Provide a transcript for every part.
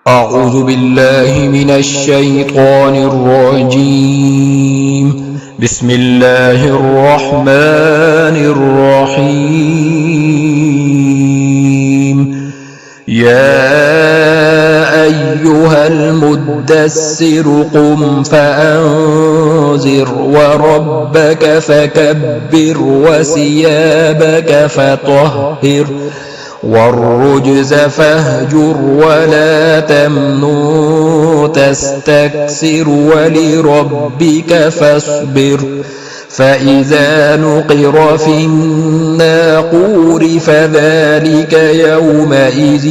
أعوذ بالله من الشيطان الرجيم. بسم الله الرحمن الرحيم. يا أيها المدثر قم فأنذر وربك فكبر وثيابك فطهر والرجز فاهجر ولا تمنن تستكثر ولربك فاصبر فإذا نقر في الناقور فذلك يومئذ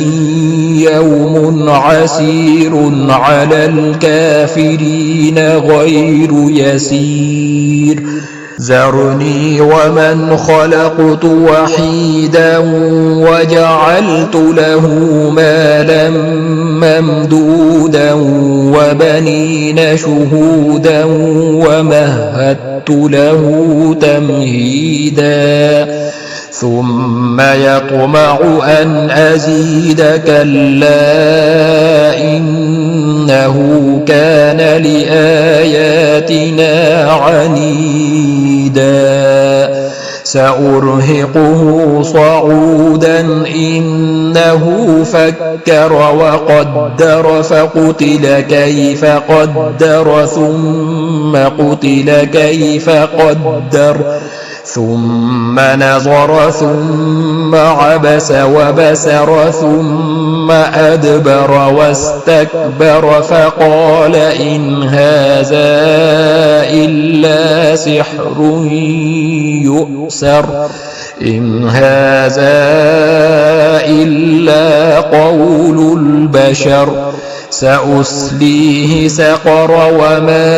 يوم عسير على الكافرين غير يسير. ذرني ومن خلقت وحيدا وجعلت له مالا ممدودا وبنين شهودا ومهدت له تمهيدا ثم يطمع أن أزيد كلا إنه كان لآياتنا عنيدا. سأرهقه صعودا إنه فكر وقدر فقتل كيف قدر ثم قتل كيف قدر ثم نظر ثم عبس وبسر ثم أدبر واستكبر فقال إن هذا إلا سحر يؤثر إن هذا إلا قول البشر. سأصليه سقر وما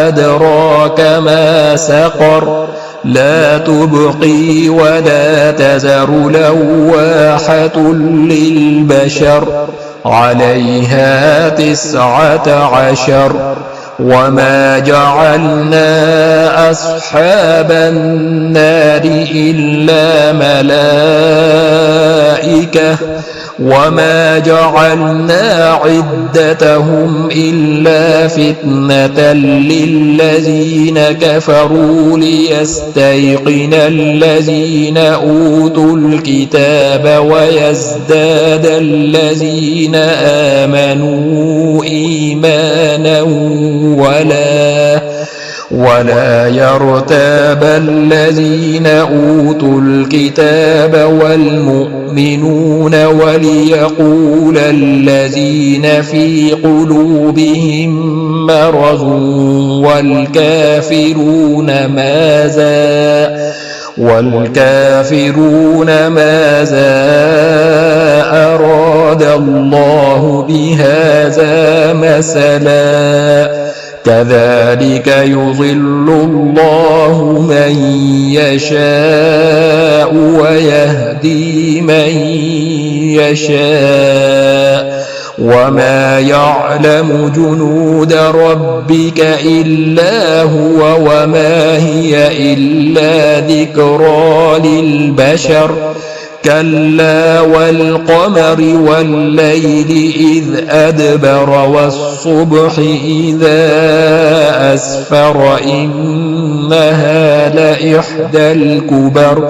أدراك ما سقر لا تبقي ولا تذر لواحة للبشر عليها 19 وما جعلنا أصحاب النار إلا ملائكة وما جعلنا عدتهم إلا فتنة للذين كفروا ليستيقن الذين أوتوا الكتاب ويزداد الذين آمنوا إيمانا ولا يرتاب الذين أوتوا الكتاب والمؤمنون وليقول الذين في قلوبهم مرض والكافرون ماذا أراد الله بهذا مثلا كذلك يضل الله من يشاء ويهدي من يشاء وما يعلم جنود ربك إلا هو وما هي إلا ذكرى للبشر. كلا والقمر والليل إذ أدبر والصبح إذا أسفر إنها لإحدى الكبر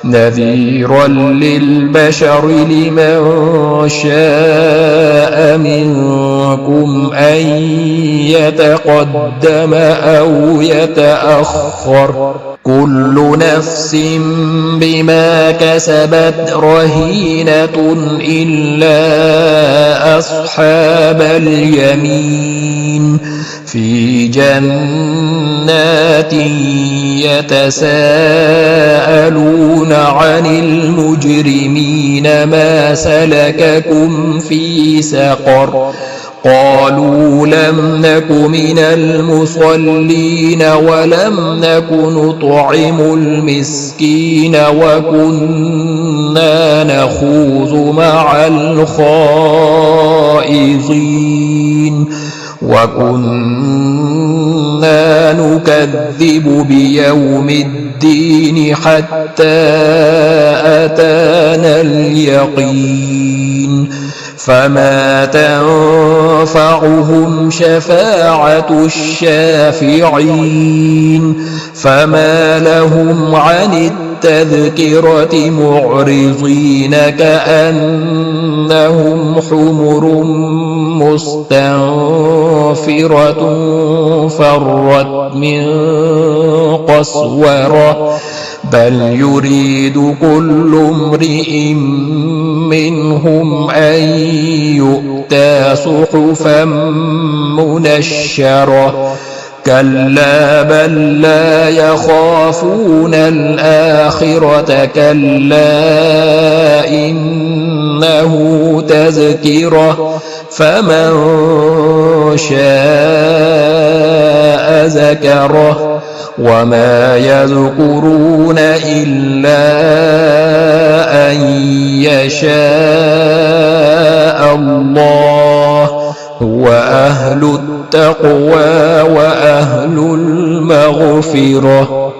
نذيرا للبشر لمن شاء منكم أن يتقدم أو يتأخر كل نفس بما كسبت رهينة إلا أصحاب اليمين في جنات يتساءلون عن المجرمين ما سلككم في سقر قالوا لم نك من المصلين ولم نك نطعم المسكين وكنا نخوض مع الخائضين وكنا نكذب بيوم الدين حتى أتانا اليقين فما تنفعهم شفاعة الشافعين فما لهم عن التذكرة معرضين كأنهم حمر مستنفرة فرت من قسورة بل يريد كل امرئ منهم أن يؤتى صحفا منشرة كلا بل لا يخافون الآخرة كلا إنه تذكرة فمن شاء ذكره وما يذكرون إلا أن يشاء الله هو أهل التقوى وأهل المغفرة.